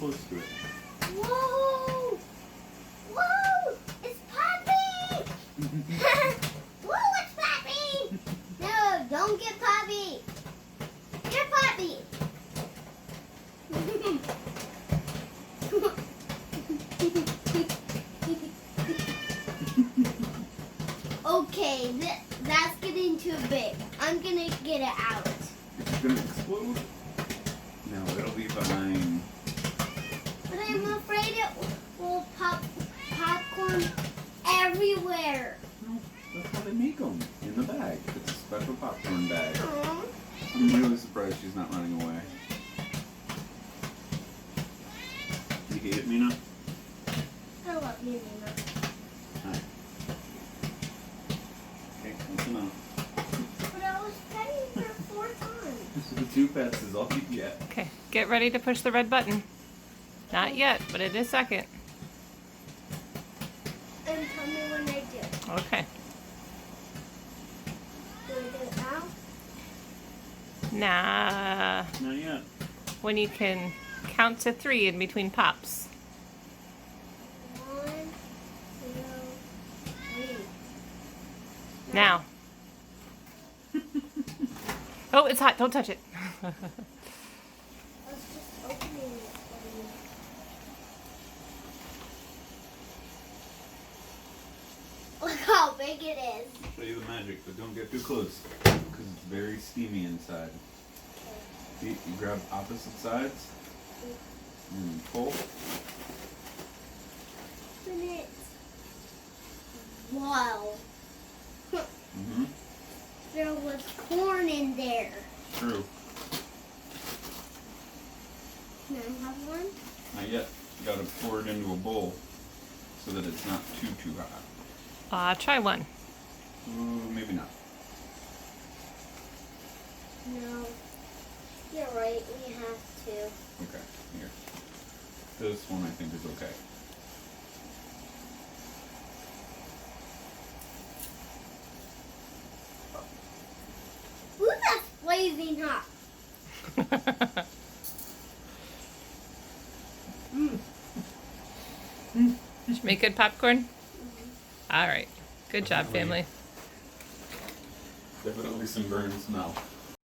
close to it. Whoa! Whoa! It's Poppy! Whoa, it's Poppy! No, don't get Poppy! You're Poppy! Okay, that's getting too big. I'm gonna get it out. Is it gonna explode? No, it'll be fine. But I'm afraid it will pop popcorn everywhere. No, that's how they make them. In the bag. It's a special popcorn bag. Aw. I'm really surprised she's not running away. You hate it, Mina? I love you, Nina. Hi. Okay, listen up. But I was petting her 4 times. The 2 pets is all you get. Okay, get ready to push the red button. Not yet, but in a second. And tell me when I do. Okay. Do I do it now? Nah, Not yet. when you can count to 3 in between pops. 1, 2, 3. Now. Oh, it's hot. Don't touch it. I was just opening it for you. Look how big it is. Show you the magic, but don't get too close. Because it's very steamy inside. See, you grab opposite sides. And pull. Open it. Wow. Mm-hmm. There was corn in there. True. Can I have one? Not yet. You gotta pour it into a bowl so that it's not too hot. Try one. Ooh, maybe not. No. You're right. We have to. Okay, here. This one I think is okay. Ooh, that's blazing hot. Did you make good popcorn? All right. Good job, family. Definitely some burn smell.